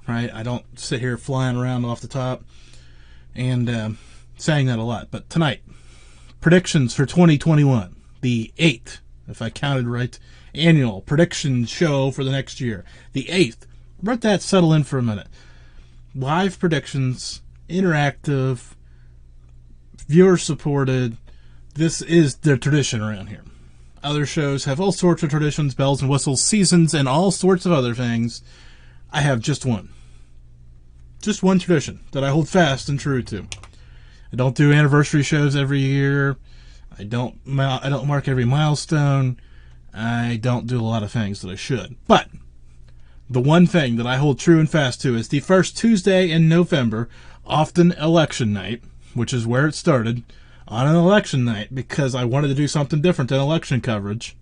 right? I don't sit here flying around off the top and saying that a lot. But tonight, predictions for 2021, the 8th, if I counted right, annual prediction show for the next year. The 8th. Let that settle in for a minute. Live predictions, interactive, viewer-supported. This is the tradition around here. Other shows have all sorts of traditions, bells and whistles, seasons, and all sorts of other things. I have just one. Just one tradition that I hold fast and true to. I don't do anniversary shows every year. I don't mark every milestone. I don't do a lot of things that I should. But the one thing that I hold true and fast to is the first Tuesday in November, often election night, which is where it started, on an election night, because I wanted to do something different than election coverage.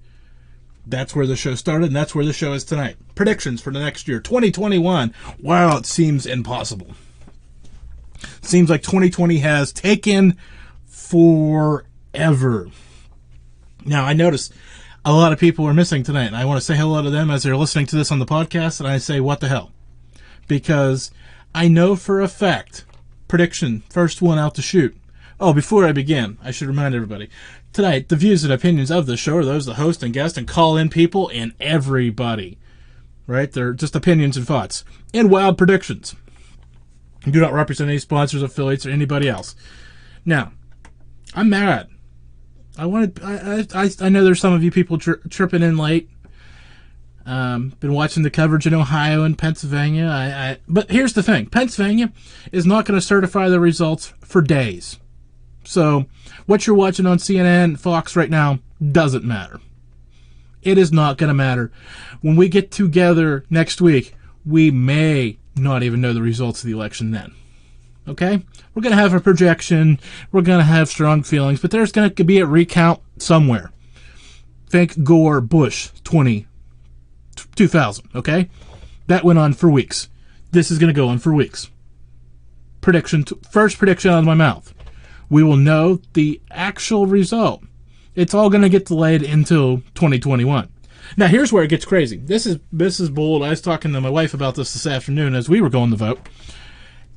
That's where the show started, and that's where the show is tonight. Predictions for the next year, 2021. Wow, it seems impossible. It seems like 2020 has taken forever. Now, I notice a lot of people are missing tonight, and I want to say hello to them as they're listening to this on the podcast, and I say, what the hell? Because I know for a fact, prediction, first one out to shoot. Oh, before I begin, I should remind everybody, tonight, the views and opinions of the show are those of the host and guest and call-in people and everybody. Right? They're just opinions and thoughts. And wild predictions. Do not represent any sponsors, affiliates, or anybody else. Now, I'm mad. I know there's some of you people tripping in late. Been watching the coverage in Ohio and Pennsylvania. But here's the thing. Pennsylvania is not going to certify the results for days. So what you're watching on CNN, Fox right now doesn't matter. It is not going to matter. When we get together next week, we may not even know the results of the election then. Okay? We're going to have a projection. We're going to have strong feelings. But there's going to be a recount somewhere. Think Gore, Bush, 2000. Okay? That went on for weeks. This is going to go on for weeks. First prediction out of my mouth. We will know the actual result. It's all going to get delayed until 2021. Now, here's where it gets crazy. This is bold. I was talking to my wife about this afternoon as we were going to vote.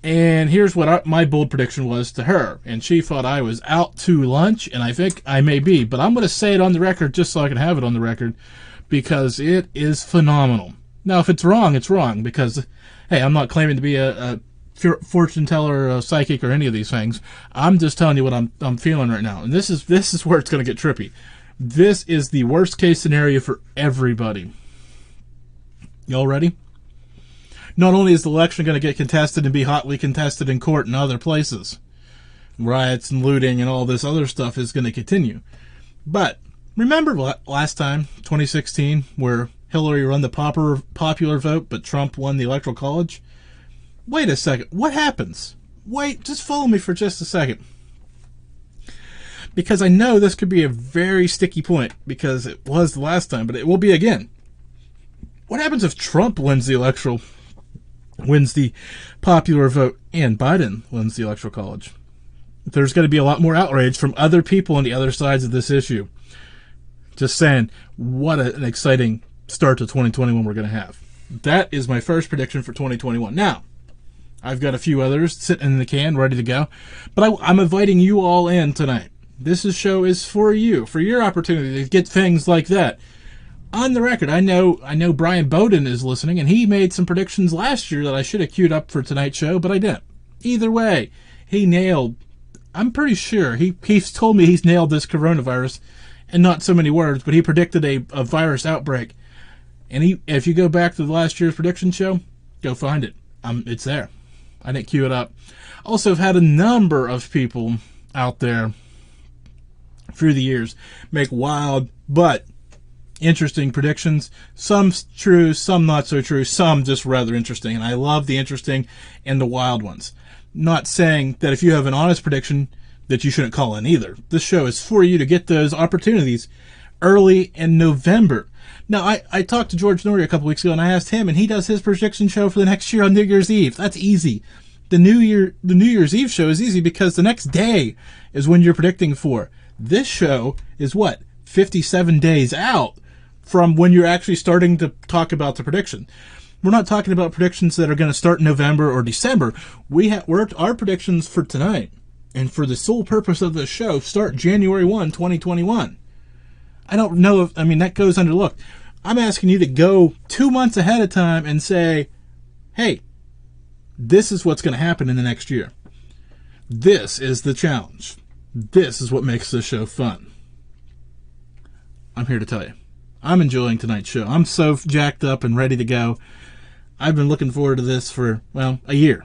And here's what my bold prediction was to her. And she thought I was out to lunch, and I think I may be. But I'm going to say it on the record just so I can have it on the record because it is phenomenal. Now, if it's wrong, it's wrong because, hey, I'm not claiming to be a fortune teller, a psychic, or any of these things. I'm just telling you what I'm feeling right now. And this is where it's going to get trippy. This is the worst case scenario for everybody. Y'all ready? Not only is the election going to get contested and be hotly contested in court and other places, riots and looting and all this other stuff is going to continue. But remember last time, 2016, where Hillary won the popular vote, but Trump won the Electoral College? Wait a second. What happens? Wait, just follow me for just a second. Because I know this could be a very sticky point, because it was the last time, but it will be again. What happens if Trump wins the popular vote, and Biden wins the Electoral College? There's going to be a lot more outrage from other people on the other sides of this issue. Just saying, what an exciting start to 2021 we're going to have. That is my first prediction for 2021. Now, I've got a few others sitting in the can, ready to go. But I'm inviting you all in tonight. This show is for you, for your opportunity to get things like that. On the record, I know Brian Bowden is listening, and he made some predictions last year that I should have queued up for tonight's show, but I didn't. Either way, he nailed, I'm pretty sure, he's told me he's nailed this coronavirus, and not so many words, but he predicted a virus outbreak. And if you go back to the last year's prediction show, go find it. It's there. I didn't queue it up. Also, I've had a number of people out there through the years make wild but interesting predictions. Some true, some not so true, some just rather interesting. And I love the interesting and the wild ones. Not saying that if you have an honest prediction that you shouldn't call in either. This show is for you to get those opportunities early in November. Now, I talked to George Norrie a couple weeks ago, and I asked him, and he does his prediction show for the next year on New Year's Eve. That's easy. The New Year's Eve show is easy because the next day is when you're predicting for. This show is, 57 days out from when you're actually starting to talk about the prediction. We're not talking about predictions that are going to start in November or December. Our predictions for tonight, and for the sole purpose of this show, start January 1, 2021. I don't know if, that goes underlooked. I'm asking you to go 2 months ahead of time and say, hey, this is what's going to happen in the next year. This is the challenge. This is what makes this show fun. I'm here to tell you. I'm enjoying tonight's show. I'm so jacked up and ready to go. I've been looking forward to this for, a year,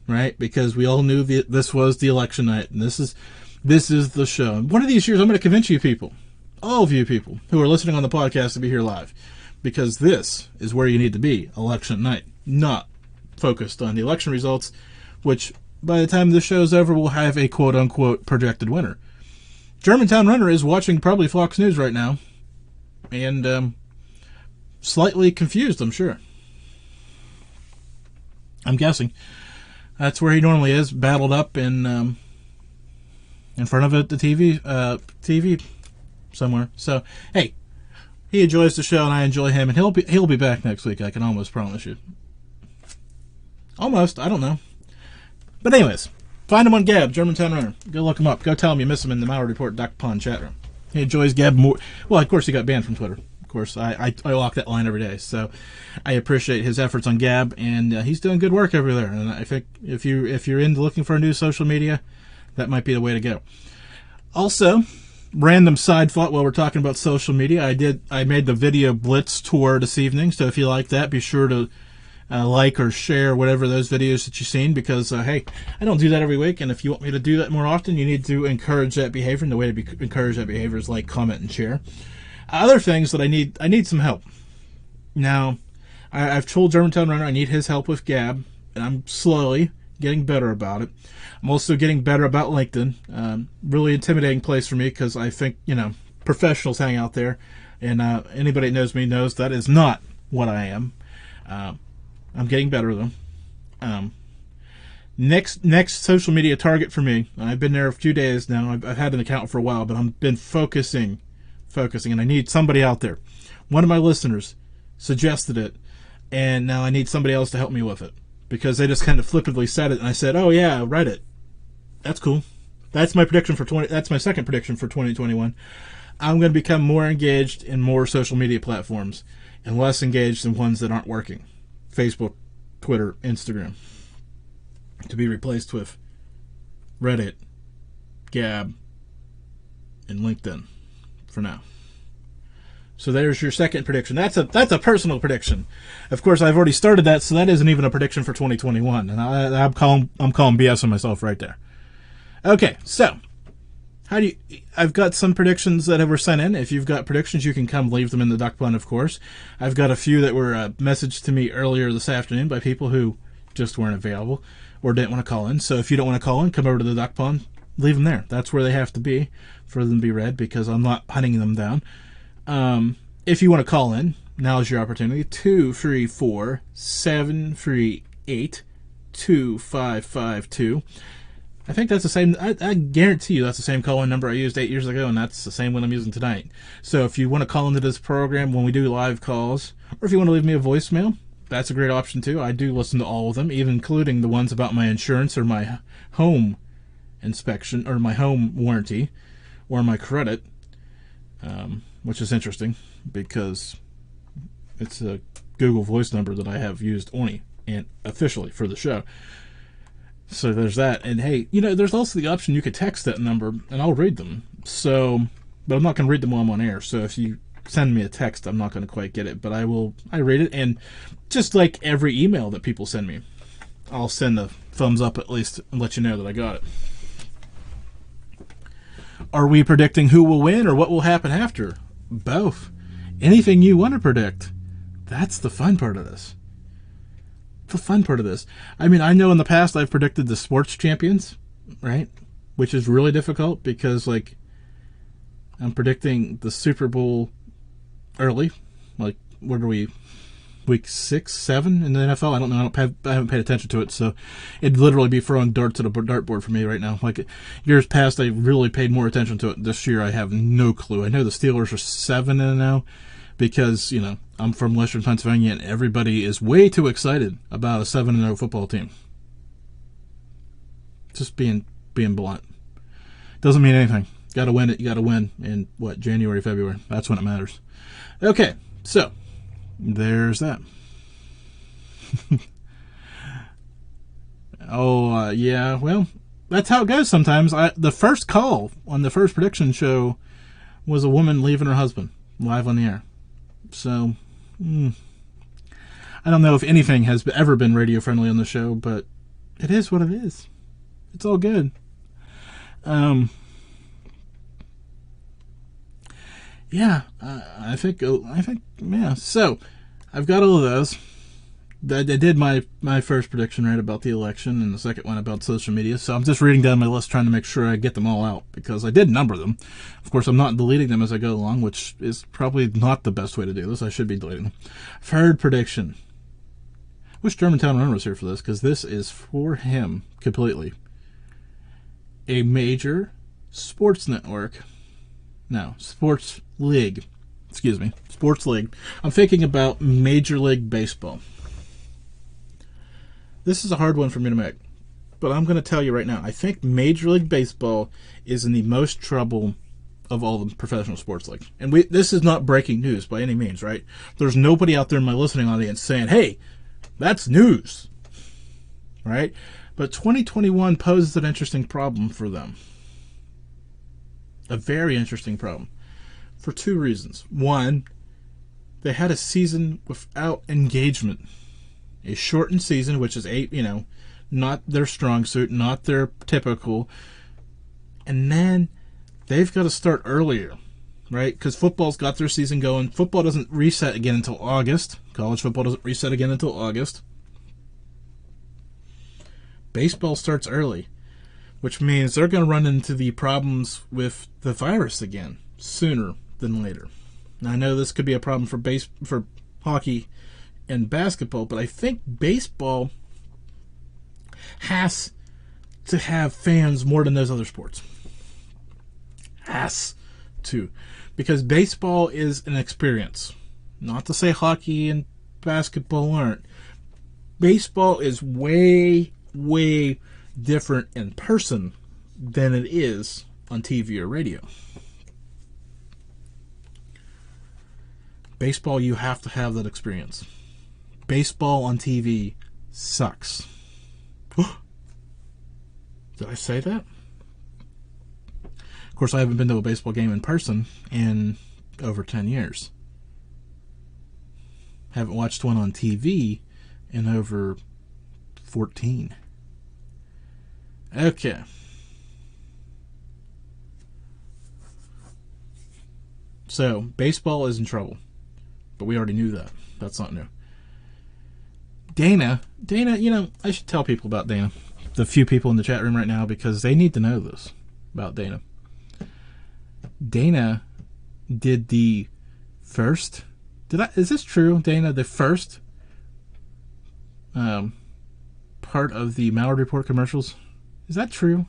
right? Because we all knew this was the election night, and this is the show. And one of these years, I'm going to convince you people, all of you people who are listening on the podcast, to be here live, because this is where you need to be election night, not focused on the election results, which by the time this show is over, we'll have a quote-unquote projected winner. Germantown Runner is watching probably Fox News right now, and slightly confused, I'm sure. I'm guessing. That's where he normally is, battled up in front of the TV somewhere. So, hey, he enjoys the show, and I enjoy him, and he'll be back next week. I can almost promise you. Almost, I don't know. But anyways, find him on Gab, Germantown Runner. Go look him up. Go tell him you miss him in the Malliard Report Duck Pond chat room. He enjoys Gab more. Well, of course, he got banned from Twitter. Of course, I walk that line every day. So I appreciate his efforts on Gab, and he's doing good work over there. And I think if you're into looking for a new social media, that might be the way to go. Also, random side thought while we're talking about social media, I made the video Blitz tour this evening. So if you like that, be sure to like or share whatever those videos that you've seen, because hey, I don't do that every week, and if you want me to do that more often, you need to encourage that behavior, and the way to encourage that behavior is like, comment, and share. Other things that I need some help. Now, I've told Germantown Runner I need his help with Gab, and I'm slowly getting better about it. I'm also getting better about LinkedIn. Really intimidating place for me, because I think, professionals hang out there, and anybody that knows me knows that is not what I am. I'm getting better, though. Next social media target for me, I've been there a few days now. I've had an account for a while, but I've been focusing, and I need somebody out there. One of my listeners suggested it, and now I need somebody else to help me with it, because they just kind of flippantly said it, and I said, oh yeah, Reddit. That's cool. That's my prediction that's my second prediction for 2021. I'm going to become more engaged in more social media platforms and less engaged in ones that aren't working. Facebook, Twitter, Instagram, to be replaced with Reddit, Gab, and LinkedIn for now. So there's your second prediction. That's a personal prediction. Of course, I've already started that, so that isn't even a prediction for 2021, and I'm calling BS on myself right there. Okay, so I've got some predictions that were sent in. If you've got predictions, you can come leave them in the duck pond, of course. I've got a few that were messaged to me earlier this afternoon by people who just weren't available or didn't want to call in. So if you don't want to call in, come over to the duck pond, leave them there. That's where they have to be for them to be read, because I'm not hunting them down. If you want to call in, now's your opportunity. 234-738-2552. I think that's the same. I guarantee you that's the same call-in number I used 8 years ago, and that's the same one I'm using tonight. So if you want to call into this program when we do live calls, or if you want to leave me a voicemail, that's a great option too. I do listen to all of them, even including the ones about my insurance or my home inspection or my home warranty or my credit, which is interesting because it's a Google Voice number that I have used only and officially for the show. So there's that. And hey, there's also the option you could text that number and I'll read them. So, but I'm not going to read them while I'm on air. So if you send me a text, I'm not going to quite get it, but I read it. And just like every email that people send me, I'll send a thumbs up at least and let you know that I got it. Are we predicting who will win or what will happen after? Both. Anything you want to predict. That's the fun part of this. I mean, I know in the past I've predicted the sports champions, right? Which is really difficult because, like, I'm predicting the Super Bowl early. Like, what are we? Week 6, 7 in the NFL? I don't know. I haven't paid attention to it, so it'd literally be throwing darts at a dartboard for me right now. Like, years past, I really paid more attention to it. This year, I have no clue. I know the Steelers are 7-0, because, I'm from Western Pennsylvania and everybody is way too excited about a 7-0 football team. Just being blunt. Doesn't mean anything. Got to win it. You got to win in, January, February. That's when it matters. Okay, so there's that. Yeah, well, that's how it goes sometimes. The first call on the first prediction show was a woman leaving her husband live on the air. So, I don't know if anything has ever been radio friendly on the show, but it is what it is. It's all good. Yeah, I think, yeah. So, I've got all of those. I did my first prediction right about the election, and the second one about social media. So I'm just reading down my list, trying to make sure I get them all out, because I did number them. Of course, I'm not deleting them as I go along, which is probably not the best way to do this. I should be deleting them. Third prediction. Wish Germantown Runner was here for this, because this is for him completely. A major sports network. No, sports league. Excuse me. Sports league. I'm thinking about Major League Baseball. This is a hard one for me to make, but I'm going to tell you right now. I think Major League Baseball is in the most trouble of all the professional sports leagues. And this is not breaking news by any means, right? There's nobody out there in my listening audience saying, hey, that's news, right? But 2021 poses an interesting problem for them. A very interesting problem for two reasons. One, they had a season without engagement. A shortened season, which is not their strong suit, not their typical. And then they've got to start earlier, right? Because football's got their season going. Football doesn't reset again until August. College football doesn't reset again until August. Baseball starts early, which means they're going to run into the problems with the virus again sooner than later. Now, I know this could be a problem for hockey and basketball, but I think baseball has to have fans more than those other sports. Has to. Because baseball is an experience. Not to say hockey and basketball aren't. Baseball is way, way different in person than it is on TV or radio. Baseball, you have to have that experience. Baseball on TV sucks. Did I say that? Of course, I haven't been to a baseball game in person in over 10 years. Haven't watched one on TV in over 14. Okay. So, baseball is in trouble. But we already knew that. That's not new. Dana, I should tell people about Dana. The few people in the chat room right now, because they need to know this about Dana. Dana did the first... Is this true, Dana? The first part of the Malliard Report commercials? Is that true?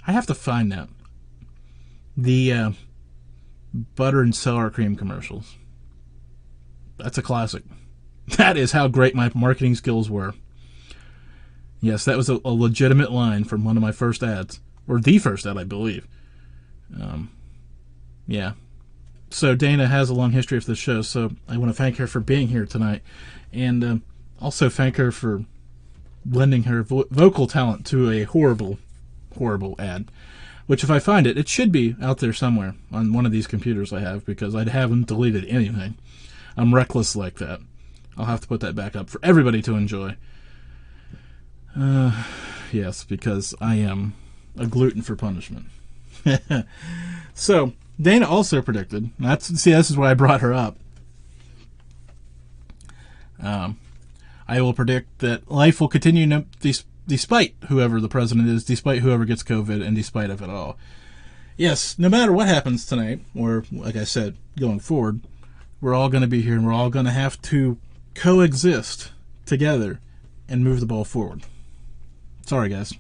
I have to find that. The butter and sour cream commercials. That's a classic. That is how great my marketing skills were. Yes, that was a legitimate line from one of my first ads. Or the first ad, I believe. Yeah. So Dana has a long history of this show, so I want to thank her for being here tonight. And also thank her for lending her vocal talent to a horrible, horrible ad. Which, if I find it, it should be out there somewhere on one of these computers I have, because I haven't deleted anything. I'm reckless like that. I'll have to put that back up for everybody to enjoy. Yes, because I am a glutton for punishment. So, Dana also predicted, this is why I brought her up. I will predict that life will continue despite whoever the president is, despite whoever gets COVID, and despite of it all. Yes, no matter what happens tonight, or like I said, going forward, we're all going to be here, and we're all going to have to coexist together and move the ball forward. Sorry, guys.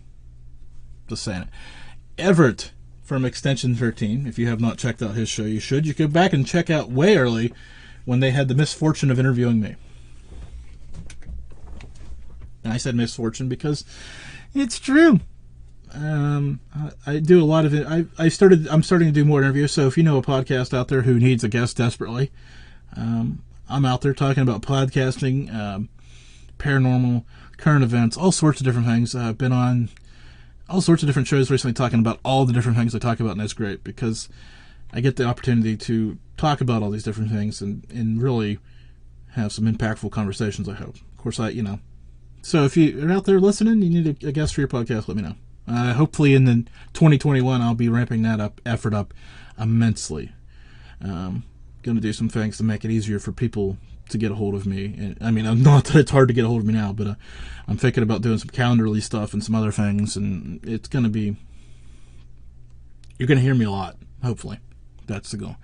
Just saying it. Everett, from Extension 13. If you have not checked out his show, you should. You go back and check out way early when they had the misfortune of interviewing me. And I said misfortune because it's true. I do a lot of it. I'm starting to do more interviews. So if you know a podcast out there who needs a guest desperately, I'm out there talking about podcasting, paranormal, current events, all sorts of different things. I've been on all sorts of different shows recently talking about all the different things I talk about, and that's great because I get the opportunity to talk about all these different things and really have some impactful conversations, I hope. Of course, so if you're out there listening, you need a guest for your podcast, let me know. Hopefully in the 2021, I'll be ramping that effort up immensely. Going to do some things to make it easier for people to get a hold of me. And, I mean, not that it's hard to get a hold of me now, but I'm thinking about doing some calendarly stuff and some other things, and it's going to be... You're going to hear me a lot, hopefully. That's the goal.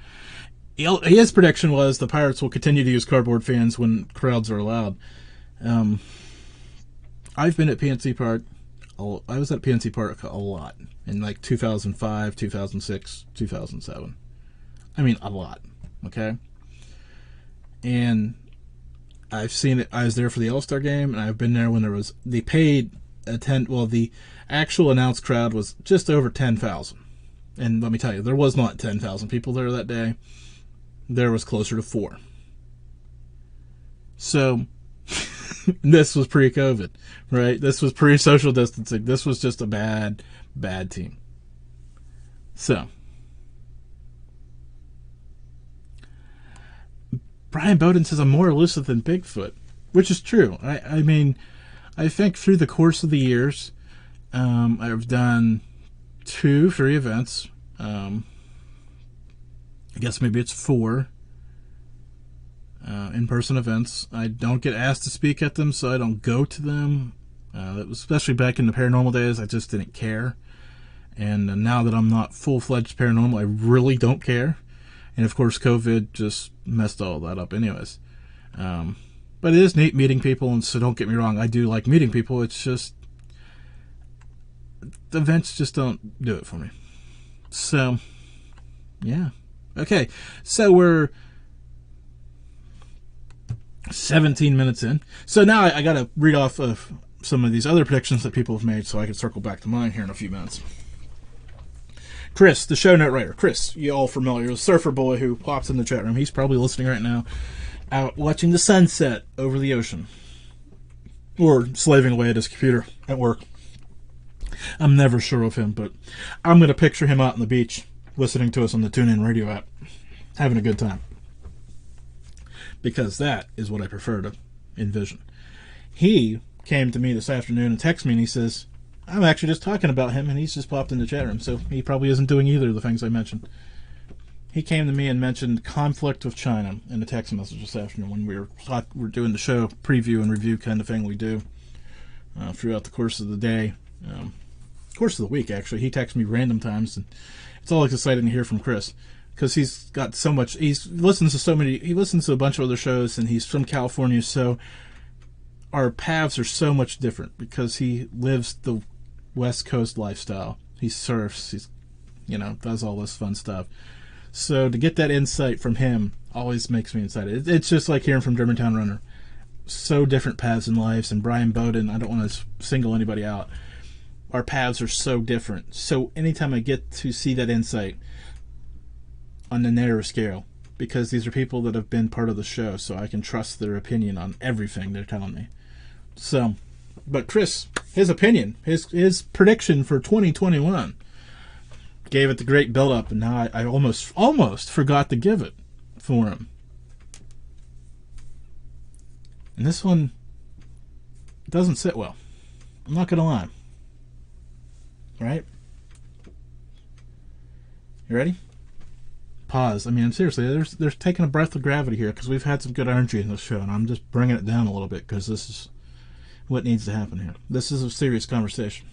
His prediction was the Pirates will continue to use cardboard fans when crowds are allowed. I've been at PNC Park. I was at PNC Park a lot in like 2005, 2006, 2007. I mean, a lot. Okay? And I've seen it. I was there for the All-Star game, and I've been there when the actual announced crowd was just over 10,000. And let me tell you, there was not 10,000 people there that day. There was closer to 4. So, this was pre-COVID, right? This was pre-social distancing. This was just a bad, bad team. So, Brian Bowden says I'm more elusive than Bigfoot, which is true. I mean, I think through the course of the years, I've done 2 free events. I guess maybe it's 4 in-person events. I don't get asked to speak at them, so I don't go to them. Especially back in the paranormal days, I just didn't care. And now that I'm not full-fledged paranormal, I really don't care. And of course, COVID just messed all that up anyways. But it is neat meeting people, and so don't get me wrong, I do like meeting people. It's just, the events just don't do it for me. So, yeah. Okay, so we're 17 minutes in. So now I got to read off of some of these other predictions that people have made so I can circle back to mine here in a few minutes. Chris, the show note writer. Chris, you all familiar, the surfer boy who pops in the chat room. He's probably listening right now, out watching the sunset over the ocean. Or slaving away at his computer at work. I'm never sure of him, but I'm going to picture him out on the beach, listening to us on the TuneIn radio app, having a good time. Because that is what I prefer to envision. He came to me this afternoon and texted me, and he says, I'm actually just talking about him, and he's just popped in the chat room, so he probably isn't doing either of the things I mentioned. He came to me and mentioned conflict with China in a text message this afternoon when we were doing the show preview and review kind of thing we do throughout the course of the day. Course of the week, actually. He texts me random times, and it's always exciting to hear from Chris because he's got so much. He listens to a bunch of other shows, and he's from California, so our paths are so much different because he lives the West Coast lifestyle. He surfs, does all this fun stuff. So to get that insight from him always makes me excited. It's just like hearing from Germantown Runner. So different paths in lives, and Brian Bowden, I don't want to single anybody out. Our paths are so different. So anytime I get to see that insight on the narrow scale, because these are people that have been part of the show, so I can trust their opinion on everything they're telling me. So, but Chris, his opinion, his prediction for 2021 gave it the great build-up, and now I almost forgot to give it for him. And this one doesn't sit well. I'm not going to lie. Right? You ready? Pause. I mean, seriously, there's taking a breath of gravity here because we've had some good energy in this show, and I'm just bringing it down a little bit because this is what needs to happen here. This is a serious conversation.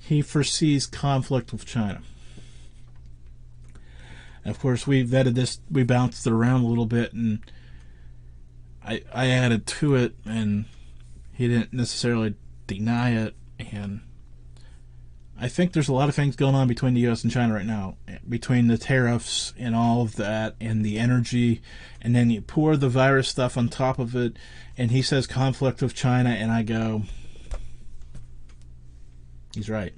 He foresees conflict with China. And of course, we vetted this. We bounced it around a little bit, and I added to it, and he didn't necessarily deny it, and I think there's a lot of things going on between the U.S. and China right now, between the tariffs and all of that, and the energy, and then you pour the virus stuff on top of it, and he says conflict with China, and I go, he's right.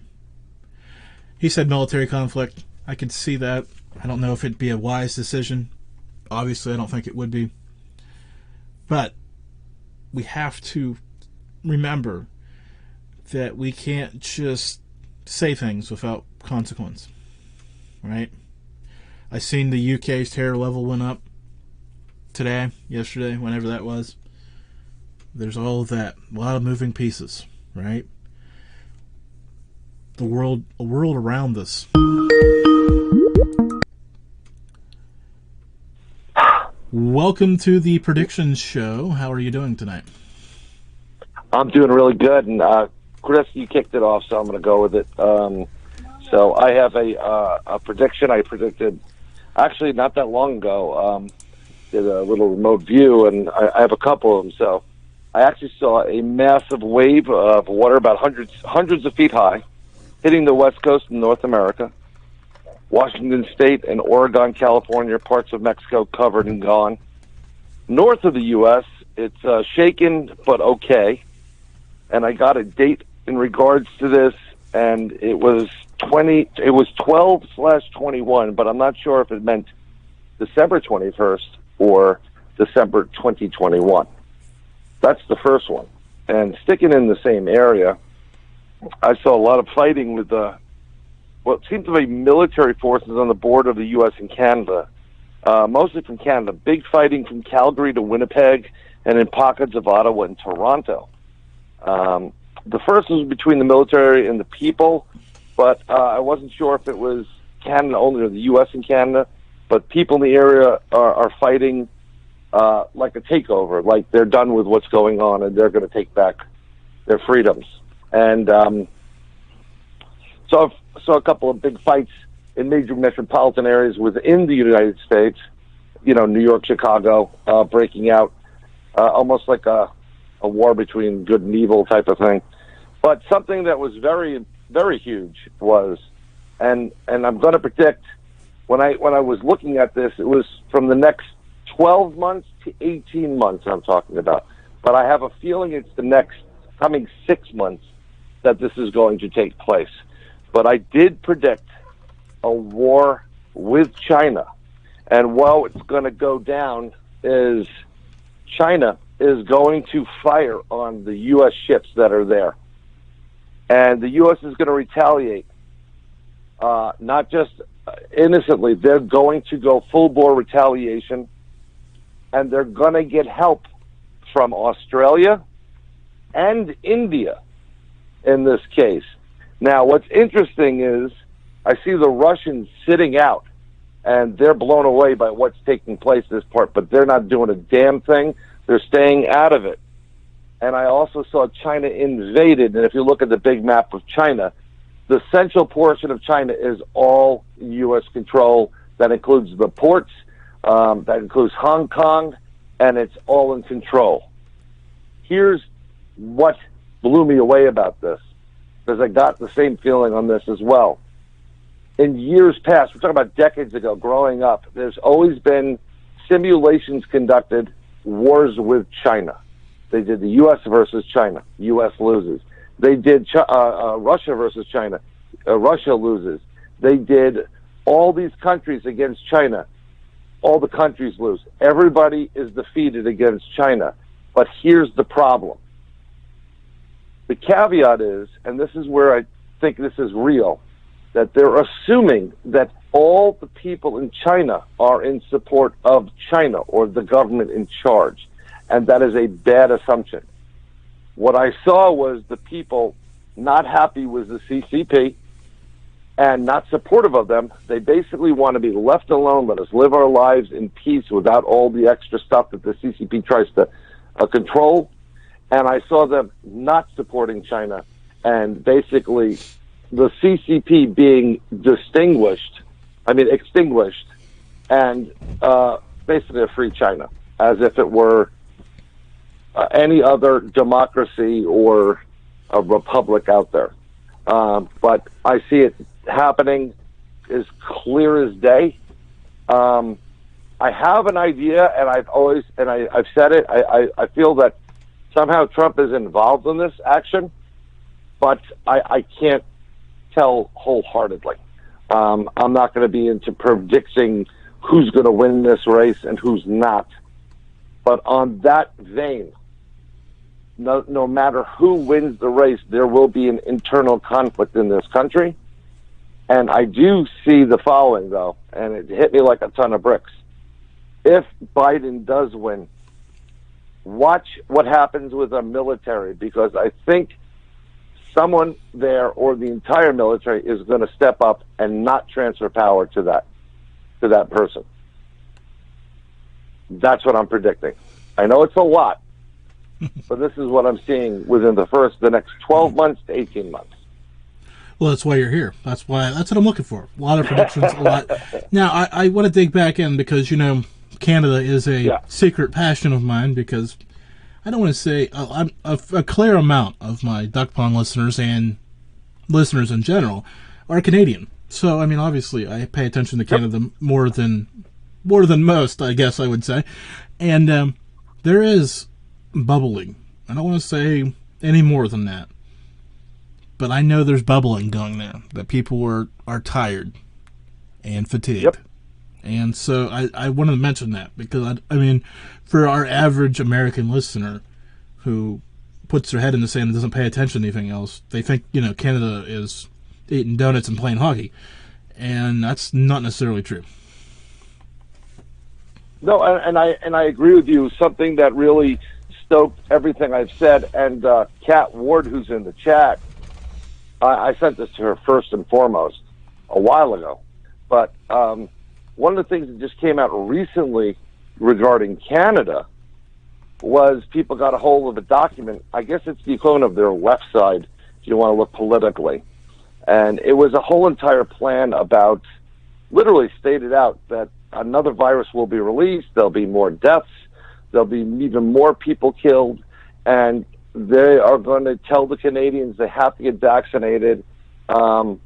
He said military conflict. I could see that. I don't know if it'd be a wise decision. Obviously, I don't think it would be. But we have to remember that we can't just say things without consequence, right? I seen the UK's terror level went up today, yesterday, whenever that was. There's all of that, a lot of moving pieces, right? A world around us. Welcome to the Predictions Show. How are you doing tonight? I'm doing really good, and Chris, you kicked it off, so I'm going to go with it. So I have a prediction. I predicted, actually, not that long ago, did a little remote view, and I have a couple of them. So I actually saw a massive wave of water, about hundreds of feet high, hitting the west coast of North America. Washington State and Oregon, California, parts of Mexico covered and gone. North of the U.S., it's shaken but okay. And I got a date in regards to this, and it was 12/21, but I'm not sure if it meant December 21st or December 2021. That's the first one. And sticking in the same area, I saw a lot of fighting with what seemed to be military forces on the border of the U.S. and Canada, mostly from Canada. Big fighting from Calgary to Winnipeg and in pockets of Ottawa and Toronto. The first was between the military and the people, but I wasn't sure if it was Canada only or the U.S. and Canada, but people in the area are fighting like a takeover, like they're done with what's going on and they're going to take back their freedoms. And so I saw a couple of big fights in major metropolitan areas within the United States, New York, Chicago, breaking out, almost like a war between good and evil type of thing. But something that was very, very huge was, and I'm going to predict, when I was looking at this, it was from the next 12 months to 18 months I'm talking about. But I have a feeling it's the next coming 6 months that this is going to take place. But I did predict a war with China. And while it's going to go down is China is going to fire on the U.S. ships that are there. And the U.S. is going to retaliate, not just innocently. They're going to go full-bore retaliation, and they're going to get help from Australia and India in this case. Now, what's interesting is I see the Russians sitting out, and they're blown away by what's taking place this part, but they're not doing a damn thing. They're staying out of it. And I also saw China invaded, and if you look at the big map of China, the central portion of China is all U.S. control. That includes the ports, that includes Hong Kong, and it's all in control. Here's what blew me away about this, because I got the same feeling on this as well. In years past, we're talking about decades ago, growing up, there's always been simulations conducted, wars with China. They did the U.S. versus China. U.S. loses. They did Russia versus China. Russia loses. They did all these countries against China. All the countries lose. Everybody is defeated against China. But here's the problem. The caveat is, and this is where I think this is real, that they're assuming that all the people in China are in support of China or the government in charge. And that is a bad assumption. What I saw was the people not happy with the CCP and not supportive of them. They basically want to be left alone, let us live our lives in peace without all the extra stuff that the CCP tries to control. And I saw them not supporting China and basically the CCP being extinguished, and basically a free China, as if it were any other democracy or a republic out there. But I see it happening as clear as day. I have an idea, and I've said it. I feel that somehow Trump is involved in this action, but I can't tell wholeheartedly. I'm not going to be into predicting who's going to win this race and who's not. But on that vein, no matter who wins the race, there will be an internal conflict in this country. And I do see the following, though, and it hit me like a ton of bricks. If Biden does win, watch what happens with the military, because I think someone there or the entire military is going to step up and not transfer power to that person. That's what I'm predicting. I know it's a lot, but this is what I'm seeing within the next 12 months to 18 months. Well, that's why you're here. That's what I'm looking for. A lot of predictions, a lot. Now, I want to dig back in because, Canada is a secret passion of mine, because I don't want to say a clear amount of my Duck Pond listeners and listeners in general are Canadian. So, obviously, I pay attention to Canada more than most, I guess I would say. And there is bubbling. I don't want to say any more than that. But I know there's bubbling going there, that people are tired and fatigued. Yep. And so I wanted to mention that, because, for our average American listener who puts their head in the sand and doesn't pay attention to anything else, they think, Canada is eating donuts and playing hockey. And that's not necessarily true. No, and I agree with you. Something that really stoked everything I've said, and Kat Ward, who's in the chat, I sent this to her first and foremost a while ago. But one of the things that just came out recently regarding Canada was people got a hold of a document. I guess it's the equivalent of their left side, if you want to look politically. And it was a whole entire plan about, literally stated out that another virus will be released, there'll be more deaths, there'll be even more people killed, and they are going to tell the Canadians they have to get vaccinated. On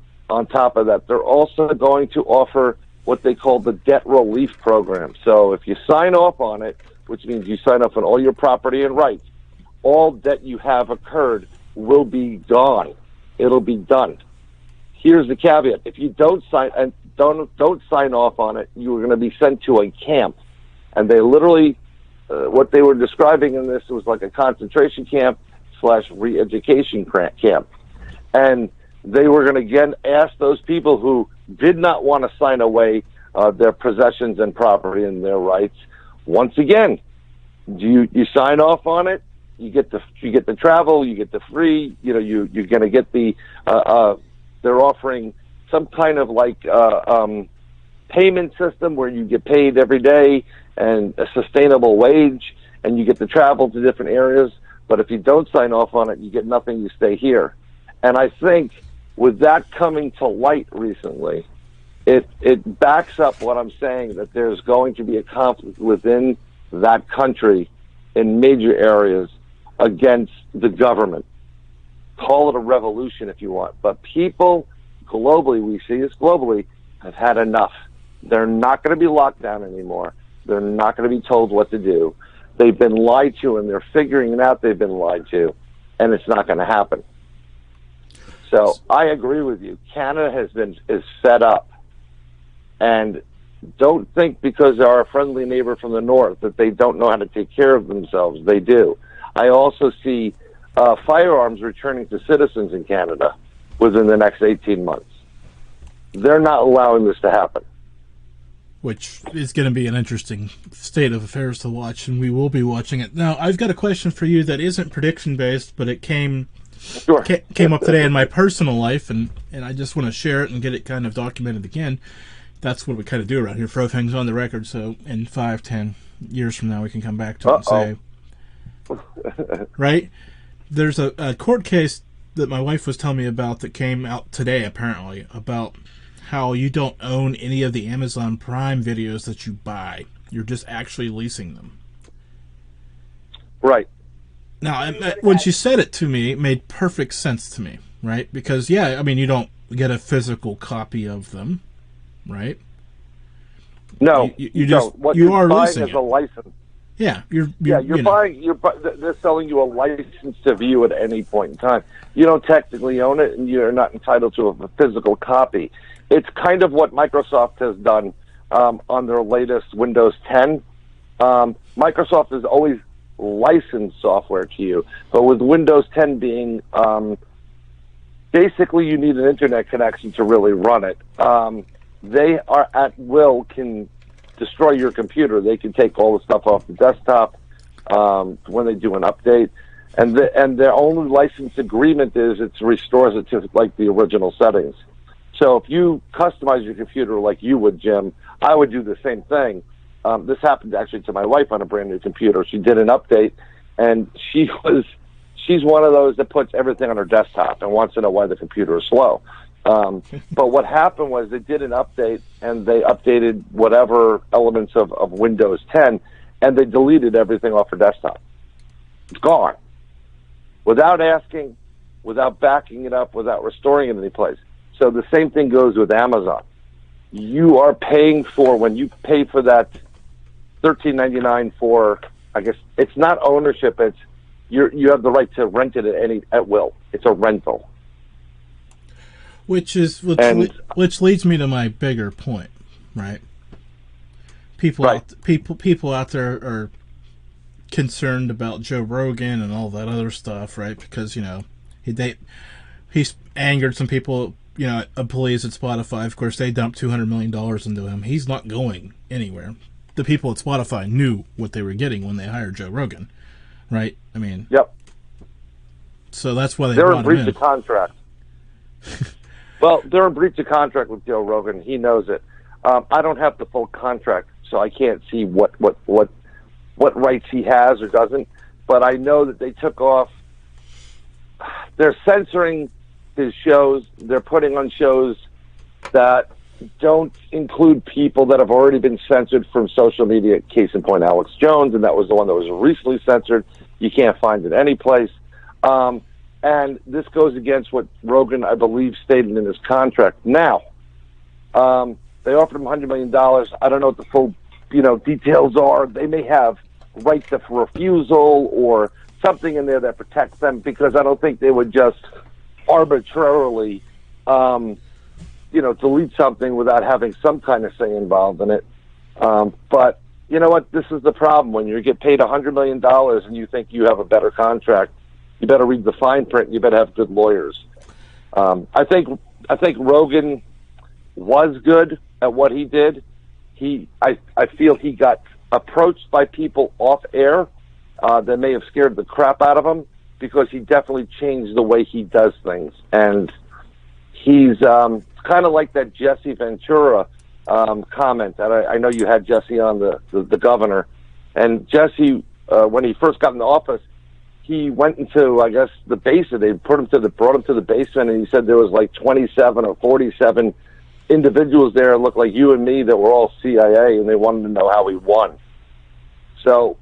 top of that, they're also going to offer what they call the debt relief program. So if you sign off on it, which means you sign off on all your property and rights, all debt you have occurred will be gone. It'll be done. Here's the caveat: if you don't sign off on it, you are going to be sent to a camp. And they literally, what they were describing in this was like a concentration camp / re-education camp. And they were going to again ask those people who did not want to sign away their possessions and property and their rights. Once again, do you sign off on it? You get the travel, you get the free. You're going to get the. They're offering some kind of payment system where you get paid every day and a sustainable wage, and you get to travel to different areas. But if you don't sign off on it, you get nothing. You stay here. And I think with that coming to light recently, it backs up what I'm saying, that there's going to be a conflict within that country in major areas against the government. Call it a revolution if you want. But people globally, we see this globally, have had enough. They're not going to be locked down anymore. They're not going to be told what to do. They've been lied to, and they're figuring it out they've been lied to, and it's not going to happen. So I agree with you. Canada is fed up. And don't think because they're a friendly neighbor from the north that they don't know how to take care of themselves. They do. I also see firearms returning to citizens in Canada within the next 18 months. They're not allowing this to happen. Which is going to be an interesting state of affairs to watch, and we will be watching it. Now, I've got a question for you that isn't prediction-based, but it came up today in my personal life, and I just want to share it and get it kind of documented again. That's what we kind of do around here, throw things on the record, so in 5-10 years from now we can come back to it and say, right? There's a court case that my wife was telling me about that came out today, apparently, about how you don't own any of the Amazon Prime videos that you buy. You're just actually leasing them. Right. Now, when she said it to me, it made perfect sense to me. right? Because, yeah, I mean, you don't get a physical copy of them, right? No, you don't. just What you you're are buying leasing is it. a license. Yeah, you're You're buying. They're selling you a license to view at any point in time. You don't technically own it, and you're not entitled to a physical copy. It's kind of what Microsoft has done on their latest Windows 10. Microsoft has always licensed software to you, but with Windows 10 being basically you need an internet connection to really run it. They are at will can destroy your computer. They can take all the stuff off the desktop when they do an update, and their only license agreement is it restores it to like the original settings. So if you customize your computer like you would, Jim, I would do the same thing. This happened actually to my wife on a brand new computer. She did an update, and she's one of those that puts everything on her desktop and wants to know why the computer is slow. But what happened was they did an update, and they updated whatever elements of Windows 10, and they deleted everything off her desktop. It's gone. Without asking, without backing it up, without restoring it any place. So the same thing goes with Amazon. You are paying for, when you pay for that $13.99 for, I guess, it's not ownership, it's you have the right to rent it at will. It's a rental. Which leads me to my bigger point, right? People out there are concerned about Joe Rogan and all that other stuff, right? Because he's angered some people. Employees at Spotify, of course, they dumped $200 million into him. He's not going anywhere. The people at Spotify knew what they were getting when they hired Joe Rogan, right? I mean, yep. So that's why they're brought in breach him in. of contract. Well, they're in breach of contract with Joe Rogan. He knows it. I don't have the full contract, so I can't see what rights he has or doesn't. But I know that they took off. They're censoring his shows. They're putting on shows that don't include people that have already been censored from social media. Case in point, Alex Jones, and that was the one that was recently censored. You can't find it any place. And this goes against what Rogan, I believe, stated in his contract. Now, they offered him $100 million. I don't know what the full, details are. They may have rights of refusal or something in there that protects them, because I don't think they would just arbitrarily, delete something without having some kind of say involved in it. But you know what? This is the problem. When you get paid $100 million and you think you have a better contract, you better read the fine print. You better have good lawyers. I think Rogan was good at what he did. I feel he got approached by people off air that may have scared the crap out of him, because he definitely changed the way he does things. And he's kind of like that Jesse Ventura comment. And I know you had Jesse on, the governor. And Jesse, when he first got in the office, he went into, I guess, the basement. They brought him to the basement, and he said there was like 27 or 47 individuals there that looked like you and me that were all CIA, and they wanted to know how he won. So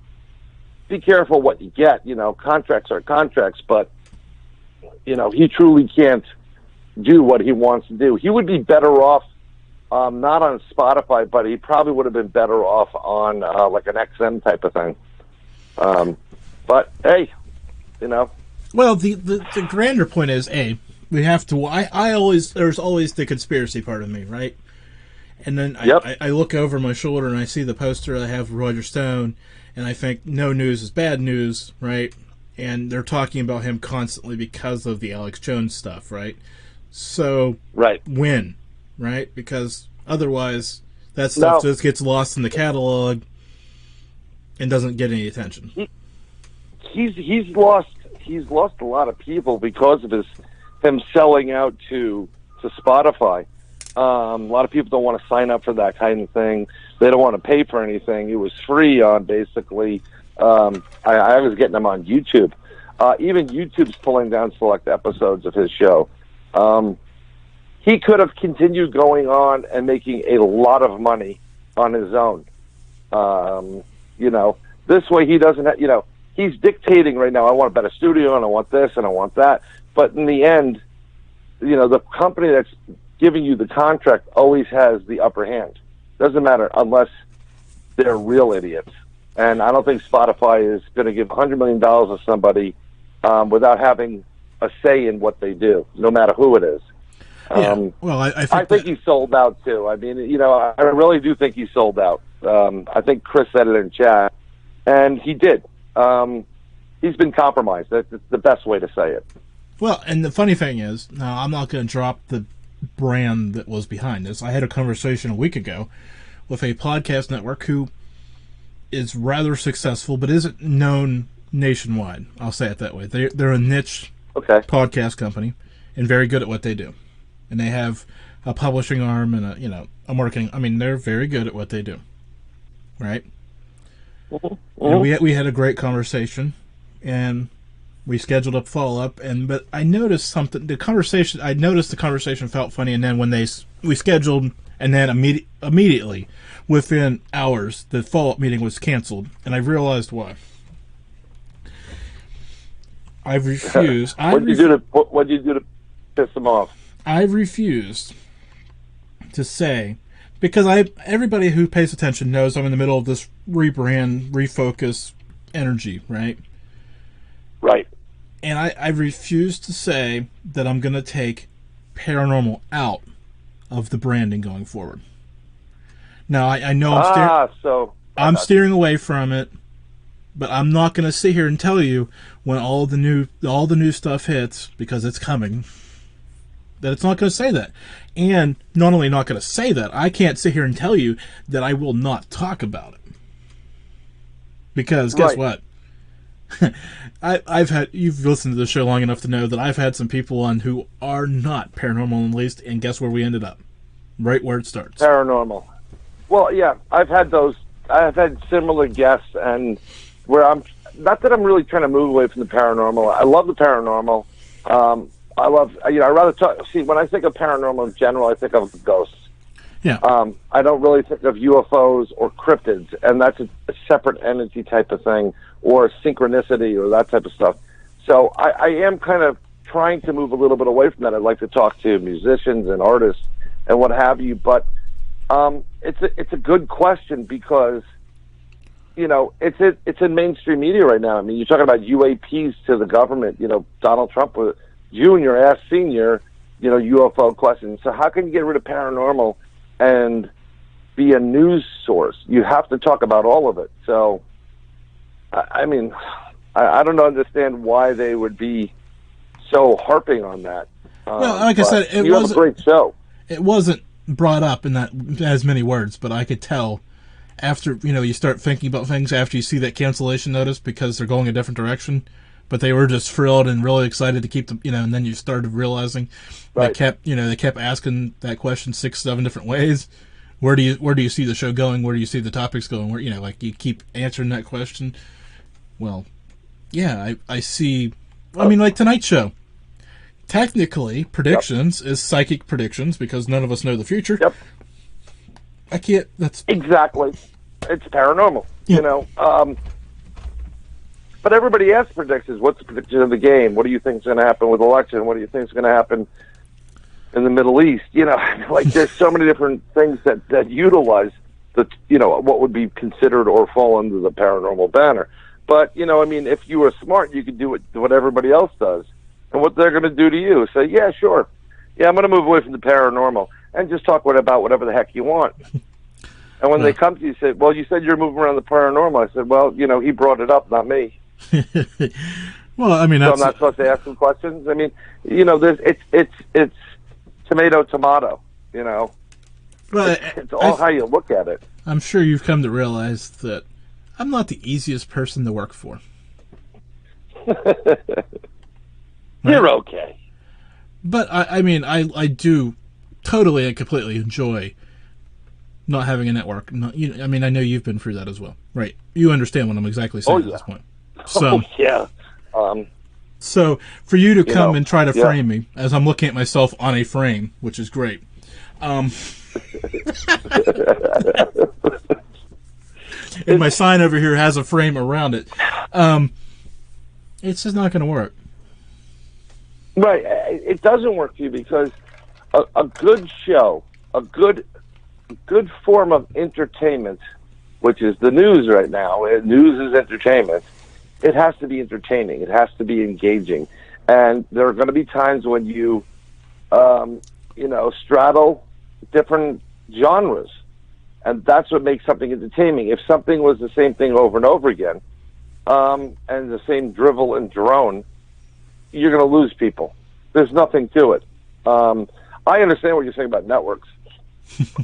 be careful what you get. Contracts are contracts, but he truly can't do what he wants to do. He would be better off not on Spotify, but he probably would have been better off on like an XM type of thing. But hey, Well, the grander point is, we have to. There's always the conspiracy part of me, right? And then I look over my shoulder and I see the poster I have of Roger Stone, and I think no news is bad news, right? And they're talking about him constantly because of the Alex Jones stuff, right? So win, right? Because otherwise that stuff just gets lost in the catalog and doesn't get any attention. He's lost a lot of people because of him selling out to Spotify. A lot of people don't want to sign up for that kind of thing. They don't want to pay for anything. It was free on basically. I was getting them on YouTube. Even YouTube's pulling down select episodes of his show. He could have continued going on and making a lot of money on his own. This way he doesn't have, he's dictating right now, I want a better studio and I want this and I want that. But in the end, the company that's giving you the contract always has the upper hand. Doesn't matter unless they're real idiots. And I don't think Spotify is going to give $100 million to somebody without having a say in what they do, no matter who it is. Well, I think he's sold out too. I mean, I really do think he's sold out. I think Chris said it in chat, and he did. He's been compromised. That's the best way to say it. Well, and the funny thing is, now I'm not going to drop the brand that was behind this. I had a conversation a week ago with a podcast network who is rather successful, but isn't known nationwide. I'll say it that way. They're a niche podcast company and very good at what they do. And they have a publishing arm and a marketing. I mean, they're very good at what they do, right? Mm-hmm. And we had a great conversation, and we scheduled a follow-up. But I noticed something. I noticed the conversation felt funny, and then when we scheduled, and then immediately, within hours, the follow-up meeting was canceled, and I realized why. I refused. What did you do to piss them off? I refused to say, because everybody who pays attention knows I'm in the middle of this rebrand, refocus energy, right? Right. And I refused to say that I'm going to take paranormal out of the branding going forward. Now, I know I'm steering away from it, but I'm not going to sit here and tell you when all the new stuff hits, because it's coming, that it's not going to say that. And not only not going to say that, I can't sit here and tell you that I will not talk about it. Because guess what? You've listened to the show long enough to know that I've had some people on who are not paranormal in the least, and guess where we ended up? Right where it starts. Paranormal. Well, yeah, I've had similar guests, and where I'm not that I'm really trying to move away from the paranormal. I love the paranormal. I rather talk. See, when I think of paranormal in general, I think of ghosts. Yeah. I don't really think of UFOs or cryptids, and that's a separate entity type of thing, or synchronicity, or that type of stuff. So I am kind of trying to move a little bit away from that. I'd like to talk to musicians and artists and what have you, but it's a good question because it's in mainstream media right now. I mean, you're talking about UAPs to the government. Donald Trump Jr. asked Senior, UFO questions. So how can you get rid of paranormal and be a news source? You have to talk about all of it. So, I mean, I don't understand why they would be so harping on that. Well, like I said, it was a great show. It wasn't brought up in that as many words, but I could tell after you start thinking about things after you see that cancellation notice because they're going a different direction. But they were just thrilled and really excited to keep them, and then you started realizing they kept asking that question 6-7 different ways. Where do you see the show going? Where do you see the topics going? Where you keep answering that question. Well, yeah, I see. I mean, like Tonight Show. Technically, predictions is psychic predictions because none of us know the future. Yep. I can't. That's exactly. It's paranormal. Yeah. But everybody asks predictions. What's the prediction of the game? What do you think is going to happen with the election? What do you think is going to happen in the Middle East? There's so many different things that utilize what would be considered or fall under the paranormal banner. But, if you were smart, you could do what everybody else does. And what they're going to do to you. Say, yeah, sure. Yeah, I'm going to move away from the paranormal and just talk about whatever the heck you want. And when they come to you, say, well, you said you're moving around the paranormal. I said, well, he brought it up, not me. Well, I mean, so I'm not supposed to ask them questions. I mean, it's tomato. Well, it's all how you look at it. I'm sure you've come to realize that I'm not the easiest person to work for. You're okay. But I mean, I do totally and completely enjoy not having a network. I mean, I know you've been through that as well, right? You understand what I'm exactly saying at this point. So, yeah. So for you to come and try to frame me as I'm looking at myself on a frame, which is great. And my sign over here has a frame around it. It's just not going to work. Right. It doesn't work for you because a good show, a good form of entertainment, which is the news right now. News is entertainment. It has to be entertaining. It has to be engaging. And there are going to be times when you, straddle different genres. And that's what makes something entertaining. If something was the same thing over and over again, and the same drivel and drone, you're going to lose people. There's nothing to it. I understand what you're saying about networks.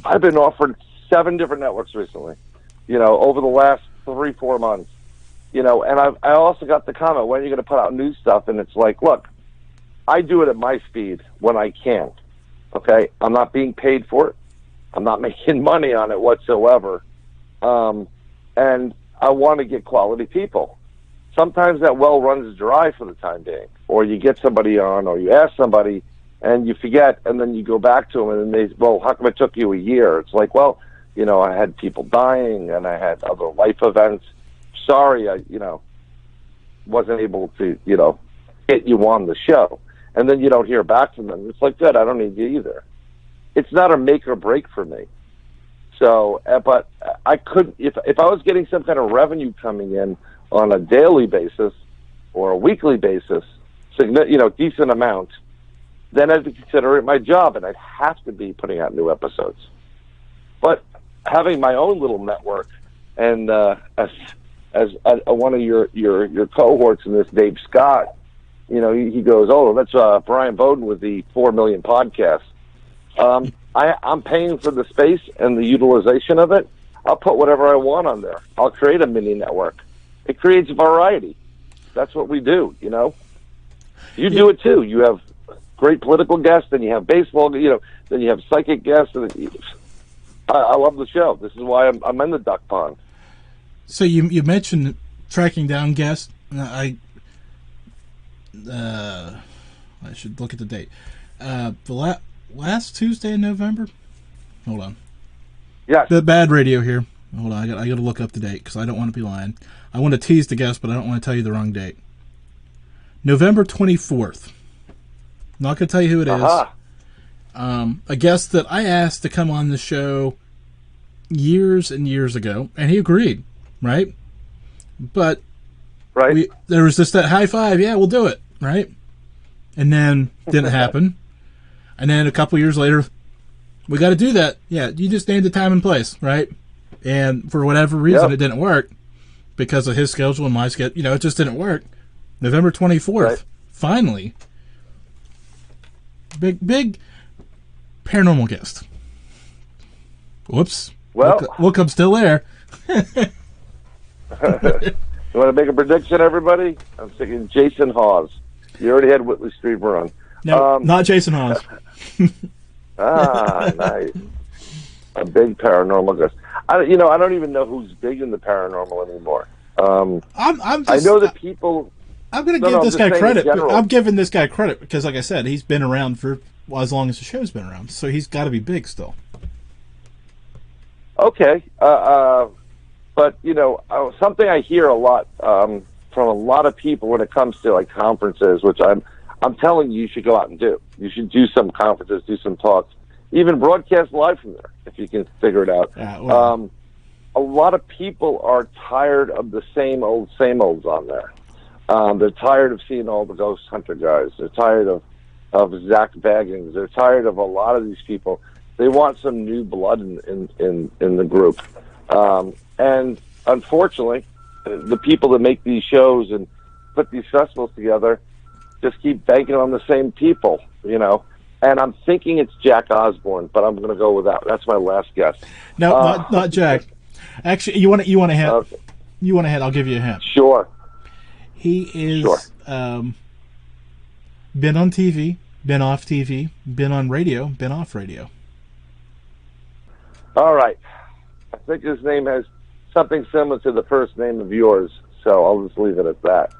I've been offered 7 different networks recently, over the last 3-4 months. And I also got the comment, when are you going to put out new stuff? And it's like, look, I do it at my speed when I can. Okay? I'm not being paid for it. I'm not making money on it whatsoever. And I want to get quality people. Sometimes that well runs dry for the time being. Or you get somebody on, or you ask somebody, and you forget, and then you go back to them, and then how come it took you a year? It's like, well, I had people dying, and I had other life events. Sorry, I, wasn't able to, get you on the show. And then you don't hear back from them. It's like, good, I don't need you either. It's not a make or break for me. So, but I could, if I was getting some kind of revenue coming in on a daily basis or a weekly basis, decent amount, then I'd consider it my job, and I'd have to be putting out new episodes. But having my own little network, and as one of your cohorts in this, Dave Scott, he goes, oh, that's Brian Bowden with the 4 Million podcast. I'm paying for the space and the utilization of it. I'll put whatever I want on there. I'll create a mini network. It creates variety. That's what we do, You do it too. You have great political guests, and you have baseball, then you have psychic guests. And I love the show. This is why I'm in the duck pond. So you mentioned tracking down guests. I should look at the date. The last Tuesday in November. Hold on. Yeah. The bad radio here. Hold on. I got to look up the date because I don't want to be lying. I want to tease the guest, but I don't want to tell you the wrong date. November 24th. Not going to tell you who it is. A guest that I asked to come on the show years and years ago, and he agreed, right? But there was just that high five, yeah, we'll do it, right? And then didn't happen. And then a couple years later, we got to do that. Yeah, you just named the time and place, right? And for whatever reason, it didn't work because of his schedule and my schedule. It just didn't work. November 24th, finally. Big paranormal guest. Whoops. Well, look, I'm still there. You want to make a prediction, everybody? I'm thinking Jason Hawes. You already had Whitley Strieber on. No, not Jason Hawes. Nice. A big paranormal guest. I don't even know who's big in the paranormal anymore. I know that people. I'm going to give this guy credit. I'm giving this guy credit because, like I said, he's been around for as long as the show's been around, so he's got to be big still. Okay, but something I hear a lot from a lot of people when it comes to like conferences, which I'm telling you should go out and do. You should do some conferences, do some talks, even broadcast live from there if you can figure it out. A lot of people are tired of the same olds on there. They're tired of seeing all the ghost hunter guys. They're tired of Zach Baggins. They're tired of a lot of these people. They want some new blood in the group. And unfortunately, the people that make these shows and put these festivals together just keep banking on the same people, And I'm thinking it's Jack Osborne, but I'm going to go with that. That's my last guess. No, not Jack. Actually, you want a hint? Okay. You want a hint? I'll give you a hint. Sure. He is been on TV, been off TV, been on radio, been off radio. All right. I think his name has something similar to the first name of yours, so I'll just leave it at that.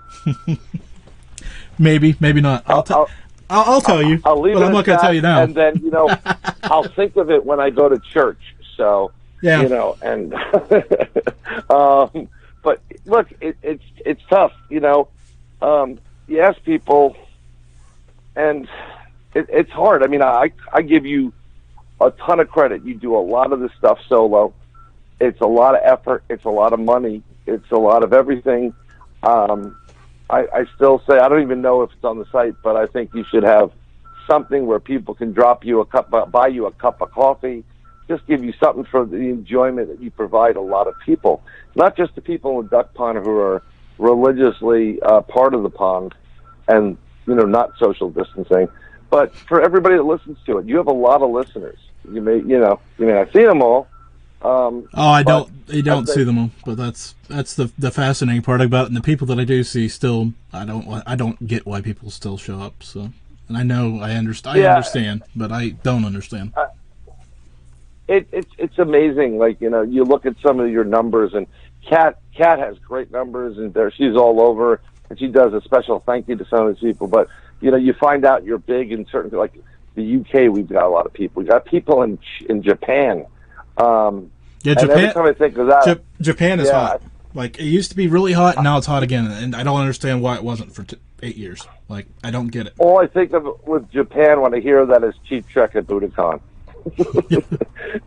Maybe not. I'll tell you, but I'm not going to tell you now. And then, I'll think of it when I go to church. So, yeah. And but look, it's tough. You ask people, and it's hard. I mean, I give you a ton of credit. You do a lot of this stuff solo. It's a lot of effort. It's a lot of money. It's a lot of everything. I still say, I don't even know if it's on the site, but I think you should have something where people can buy you a cup of coffee, just give you something for the enjoyment that you provide a lot of people, not just the people in the duck pond who are religiously part of the pond and, not social distancing, but for everybody that listens to it. You have a lot of listeners. You may not see them all. I don't see them all, but that's the fascinating part about it. And the people that I do see still, I don't get why people still show up. So, and I understand, but I don't understand. It's amazing. Like, you look at some of your numbers, and Kat has great numbers, and she's all over, and she does a special thank you to some of these people. But you find out you're big in certain, like the UK. We've got a lot of people. We've got people in Japan. Japan. Every time I think of that, Japan is hot. Like, it used to be really hot, and now it's hot again. And I don't understand why it wasn't for 8 years. Like, I don't get it. All I think of with Japan when I hear that is Cheap Trick at Budokan.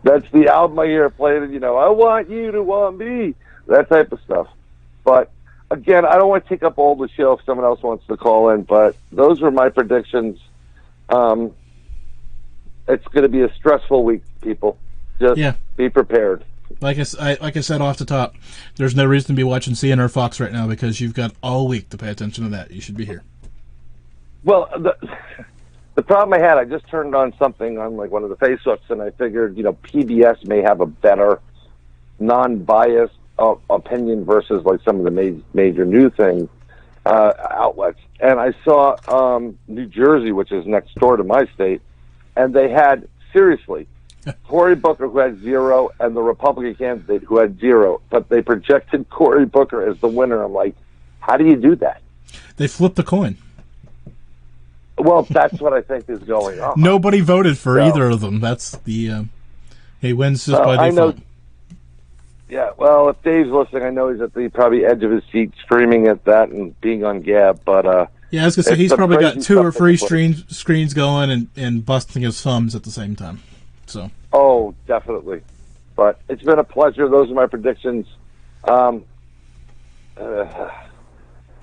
That's the album I hear played. I want you to want me. That type of stuff. But again, I don't want to take up all the show if someone else wants to call in. But those were my predictions. It's going to be a stressful week, people. Just be prepared. Like I said off the top, there's no reason to be watching CNN or Fox right now because you've got all week to pay attention to that. You should be here. Well, the problem I had, I just turned on something on like one of the Facebooks, and I figured, PBS may have a better non-biased opinion versus like some of the major new thing outlets. And I saw New Jersey, which is next door to my state, and they had, seriously, Cory Booker, who had 0, and the Republican candidate who had 0, but they projected Cory Booker as the winner. I'm like, how do you do that? They flipped the coin. Well, that's what I think is going on. Nobody voted for either of them. That's the he wins just by default. Yeah, well, if Dave's listening, I know he's at the probably edge of his seat screaming at that and being on Gab, but yeah, I was gonna say he's probably got 2 or 3 screens going and busting his thumbs at the same time. So. Oh, definitely. But it's been a pleasure. Those are my predictions. I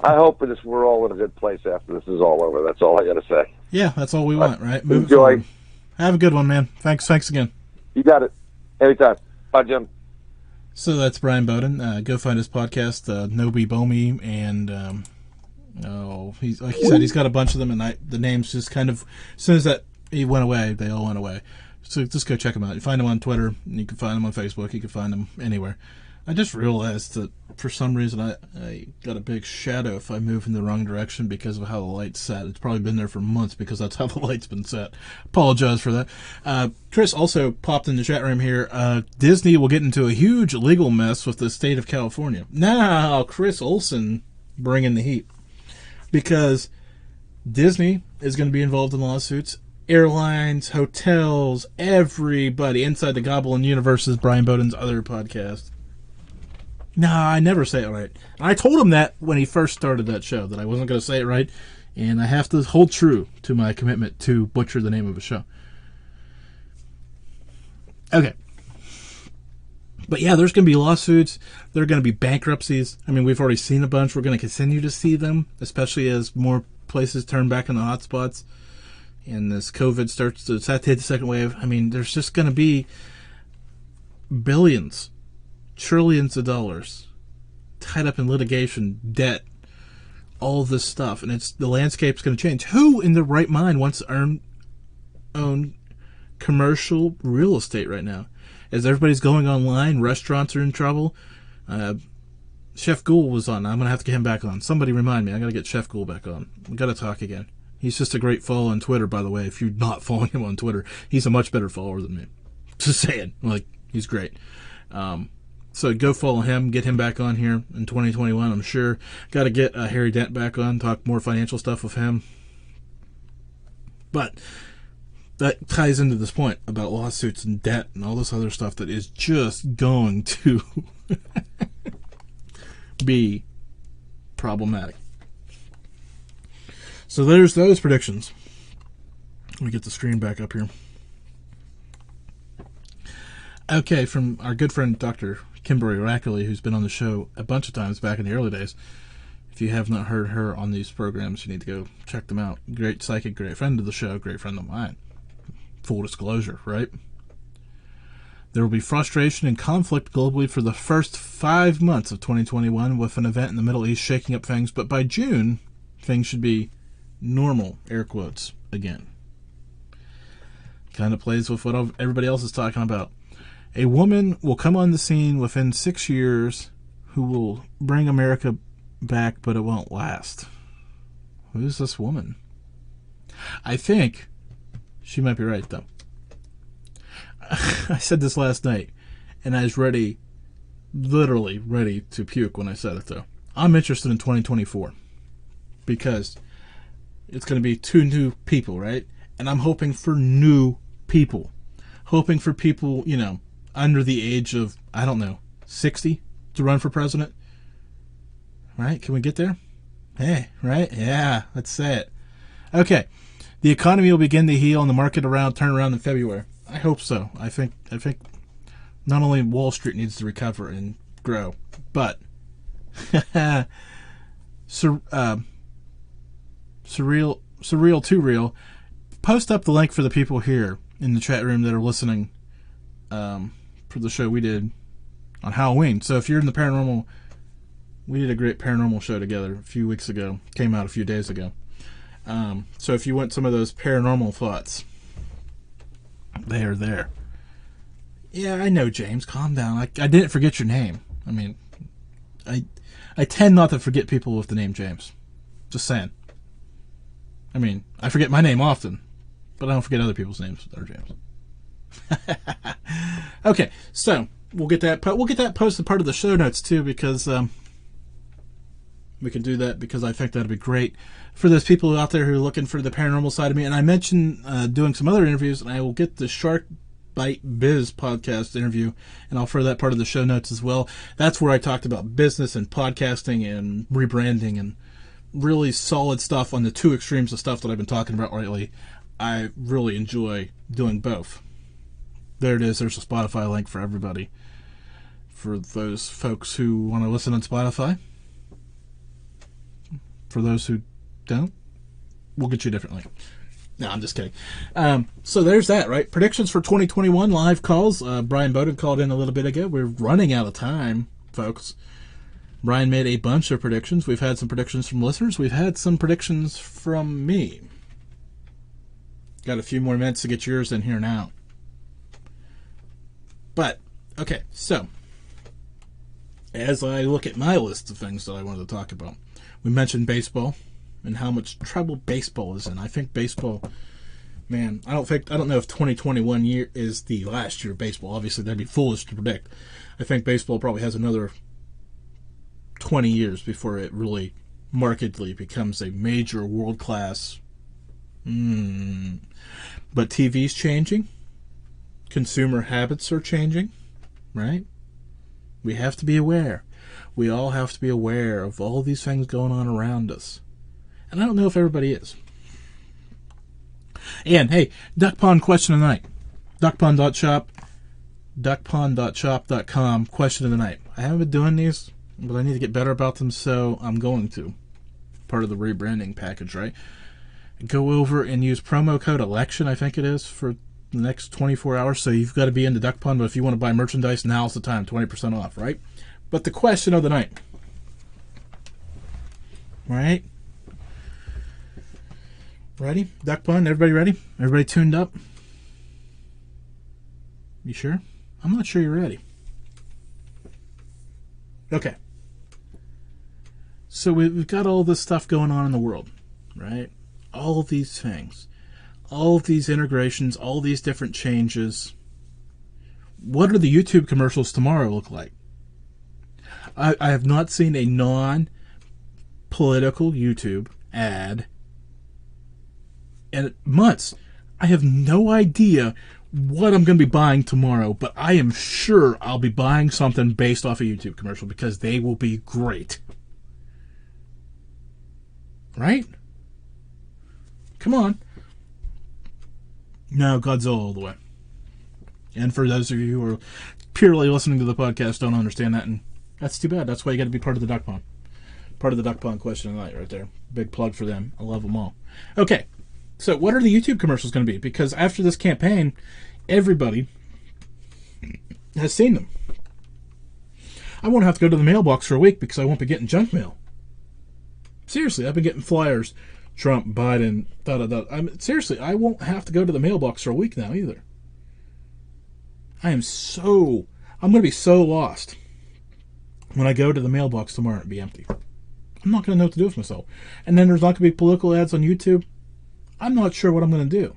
hope we're all in a good place after this is all over. That's all I got to say. Yeah, that's all we want, right? Enjoy. Have a good one, man. Thanks again. You got it. Anytime. Bye, Jim. So that's Brian Bowden. Go find his podcast, Nobi Bomi, and he's like he said, he's got a bunch of them, and the names just kind of, as soon as that he went away, they all went away. So just go check them out. You find them on Twitter, and you can find them on Facebook. You can find them anywhere. I just realized that for some reason I got a big shadow if I move in the wrong direction because of how the light's set. It's probably been there for months because that's how the light's been set. Apologize for that. Chris also popped in the chat room here. Disney will get into a huge legal mess with the state of California. Now, Chris Olsen bringing the heat. Because Disney is going to be involved in lawsuits. Airlines, hotels, everybody inside the Goblin universe is Brian Bowden's other podcast. Nah, I never say it right. I told him that when he first started that show, that I wasn't going to say it right, and I have to hold true to my commitment to butcher the name of a show. Okay. But yeah, there's going to be lawsuits. There are going to be bankruptcies. I mean, we've already seen a bunch. We're going to continue to see them, especially as more places turn back in the hotspots. And this COVID starts to hit the second wave. I mean, there's just going to be billions, trillions of dollars tied up in litigation, debt, all this stuff. And the landscape's going to change. Who in their right mind wants to own commercial real estate right now? As everybody's going online, restaurants are in trouble. Chef Gould was on. I'm going to have to get him back on. Somebody remind me. I got to get Chef Gould back on. We got to talk again. He's just a great follow on Twitter, by the way. If you're not following him on Twitter, he's a much better follower than me. Just saying. Like, he's great. So go follow him. Get him back on here in 2021, I'm sure. Got to get Harry Dent back on. Talk more financial stuff with him. But that ties into this point about lawsuits and debt and all this other stuff that is just going to be problematic. So there's those predictions. Let me get the screen back up here. Okay, from our good friend Dr. Kimberly Rackley, who's been on the show a bunch of times back in the early days. If you have not heard her on these programs, you need to go check them out. Great psychic, great friend of the show, great friend of mine. Full disclosure, right? There will be frustration and conflict globally for the first 5 months of 2021 with an event in the Middle East shaking up things, but by June, things should be normal, air quotes, again. Kind of plays with what everybody else is talking about. A woman will come on the scene within 6 years who will bring America back, but it won't last. Who's this woman? I think she might be right, though. I said this last night, and I was literally ready to puke when I said it, though. I'm interested in 2024 because it's going to be 2 new people, right? And I'm hoping for new people. Hoping for people, under the age of, 60 to run for president. Right? Can we get there? Hey, right? Yeah, let's say it. Okay. The economy will begin to heal and the market turn around in February. I hope so. I think not only Wall Street needs to recover and grow, but surreal too real. Post up the link for the people here in the chat room that are listening for the show we did on Halloween. So if you're in the paranormal, we did a great paranormal show together a few weeks ago. Came out a few days ago. So if you want some of those paranormal thoughts, they are there. Yeah, I know, James. Calm down. I didn't forget your name. I mean, I tend not to forget people with the name James. Just saying. I mean, I forget my name often, but I don't forget other people's names that are James. Okay, so we'll get that posted part of the show notes too, because we can do that because I think that'd be great for those people out there who are looking for the paranormal side of me. And I mentioned doing some other interviews, and I will get the Shark Bite Biz podcast interview, and I'll throw that part of the show notes as well. That's where I talked about business and podcasting and rebranding and really solid stuff on the 2 extremes of stuff that I've been talking about lately. I really enjoy doing both. There it is. There's a Spotify link for everybody. For those folks who want to listen on Spotify. For those who don't, we'll get you a different link. No, I'm just kidding. So there's that, right? Predictions for 2021, live calls. Brian Bowden called in a little bit ago. We're running out of time, folks. Brian made a bunch of predictions. We've had some predictions from listeners. We've had some predictions from me. Got a few more minutes to get yours in here now. But, okay, so as I look at my list of things that I wanted to talk about, we mentioned baseball and how much trouble baseball is in. I think baseball, man, I don't know if 2021 year is the last year of baseball. Obviously, that'd be foolish to predict. I think baseball probably has another 20 years before it really markedly becomes a major world-class. But TV's changing. Consumer habits are changing, right? We have to be aware. We all have to be aware of all these things going on around us. And I don't know if everybody is. And, hey, Duck Pond question of the night. Duckpond.shop. Duckpond.shop.com question of the night. I haven't been doing these, but I need to get better about them, so I'm going to. Part of the rebranding package, right? Go over and use promo code ELECTION, I think it is, for the next 24 hours. So you've got to be into Duck Pond, but if you want to buy merchandise, now's the time. 20% off, right? But the question of the night. Right? Ready? Duck Pond, everybody ready? Everybody tuned up? You sure? I'm not sure you're ready. Okay. So we've got all this stuff going on in the world, right? All of these things. All of these integrations, all these different changes. What are the YouTube commercials tomorrow look like? I have not seen a non-political YouTube ad in months. I have no idea what I'm going to be buying tomorrow, but I am sure I'll be buying something based off a YouTube commercial because they will be great. Right? Come on. No, Godzilla all the way. And for those of you who are purely listening to the podcast don't understand that, and that's too bad. That's why you got to be part of the Duck Pond. Part of the Duck Pond question of the night right there. Big plug for them. I love them all. Okay, so what are the YouTube commercials going to be? Because after this campaign, everybody has seen them. I won't have to go to the mailbox for a week because I won't be getting junk mail. Seriously, I've been getting flyers. Trump, Biden, seriously, I won't have to go to the mailbox for a week now either. I'm going to be so lost when I go to the mailbox tomorrow and be empty. I'm not going to know what to do with myself. And then there's not going to be political ads on YouTube. I'm not sure what I'm going to do.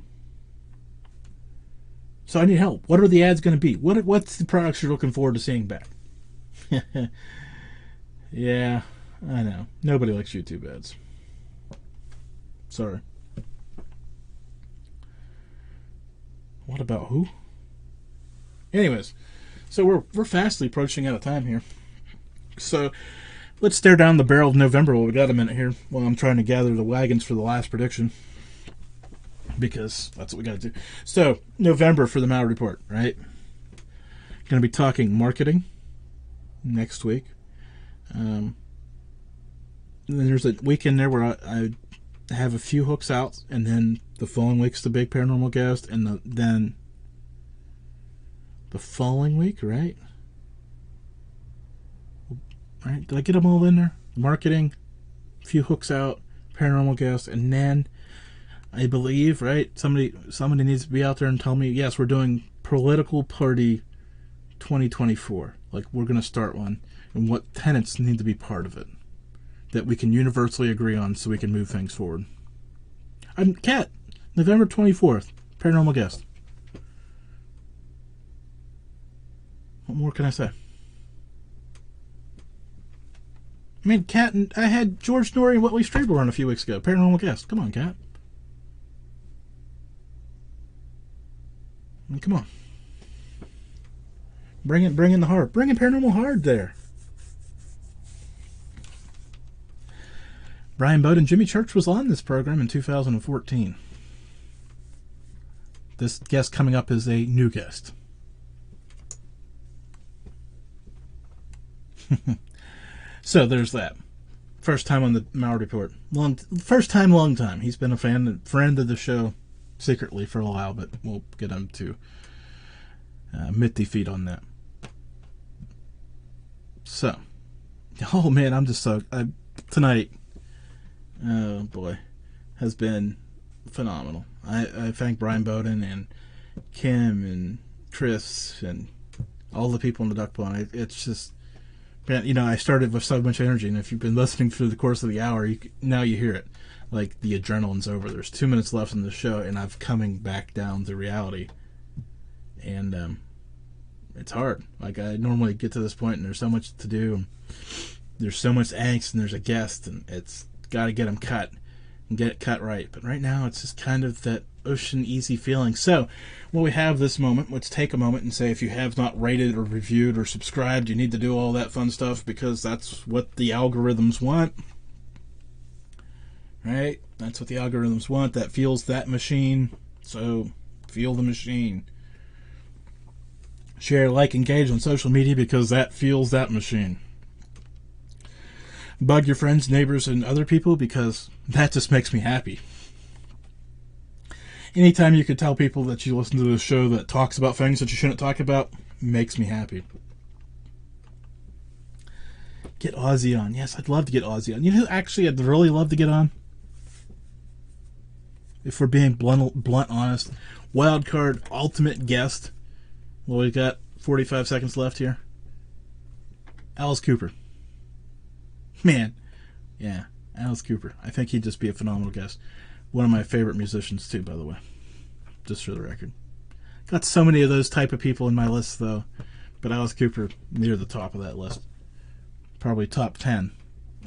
So I need help. What are the ads going to be? What's the products you're looking forward to seeing back? Yeah, I know. Nobody likes YouTube ads. Sorry. What about who? Anyways, so we're fastly approaching out of time here. So let's stare down the barrel of November while we got a minute here while I'm trying to gather the wagons for the last prediction. Because that's what we got to do. So, November for the Malliard Report, right? Going to be talking marketing next week. And then there's a week in there where I have a few hooks out, and then the following week's the big paranormal guest, and then the following week, right? Right? Did I get them all in there? Marketing, a few hooks out, paranormal guest, and then I believe, right? Somebody needs to be out there and tell me, yes, we're doing political party 2024. Like, we're going to start one, and what tenets need to be part of it that we can universally agree on so we can move things forward. I'm Kat, November 24th, paranormal guest. What more can I say? I mean, Kat, and I had George Norrie and Whitley Strieber on a few weeks ago. Paranormal guest. Come on, Kat. I mean, come on. Bring in the hard. Bring in paranormal hard there. Brian Bowden, Jimmy Church was on this program in 2014. This guest coming up is a new guest. So there's that. First time on the Malliard Report. First time, long time. He's been a friend of the show secretly for a while, but we'll get him to admit defeat on that. So, oh man, I'm just so tonight. Oh boy, has been phenomenal. I thank Brian Bowden and Kim and Chris and all the people in the Duck Pond. It's just, you know, I started with so much energy, and if you've been listening through the course of the hour, now you hear it. Like, the adrenaline's over. There's 2 minutes left in the show, and I'm coming back down to reality. And it's hard. Like, I normally get to this point, and there's so much to do. And there's so much angst, and there's a guest, and it's got to get them cut and get it cut right. But right now, it's just kind of that ocean easy feeling. So, when we have this moment, let's take a moment and say, if you have not rated or reviewed or subscribed, you need to do all that fun stuff, because that's what the algorithms want. Right? That's what the algorithms want. That fuels that machine. So, fuel the machine. Share, like, engage on social media, because that fuels that machine. Bug your friends, neighbors, and other people, because that just makes me happy. Anytime you could tell people that you listen to this show that talks about things that you shouldn't talk about, makes me happy. Get Ozzy on. Yes, I'd love to get Ozzy on. You know who actually I'd really love to get on? If we're being blunt honest. Wild card ultimate guest. Well, we've got 45 seconds left here. Alice Cooper. Man. Yeah, Alice Cooper. I think he'd just be a phenomenal guest. One of my favorite musicians, too, by the way. Just for the record. Got so many of those type of people in my list, though. But Alice Cooper, near the top of that list. Probably top 10.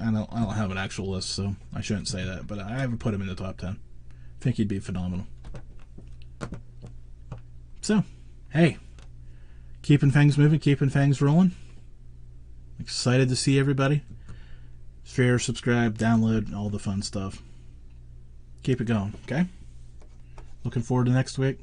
I don't have an actual list, so I shouldn't say that. But I would put him in the top 10. I think he'd be phenomenal. So, hey. Keeping things moving, keeping things rolling. Excited to see everybody. Share, subscribe, download, all the fun stuff. Keep it going, okay? Looking forward to next week.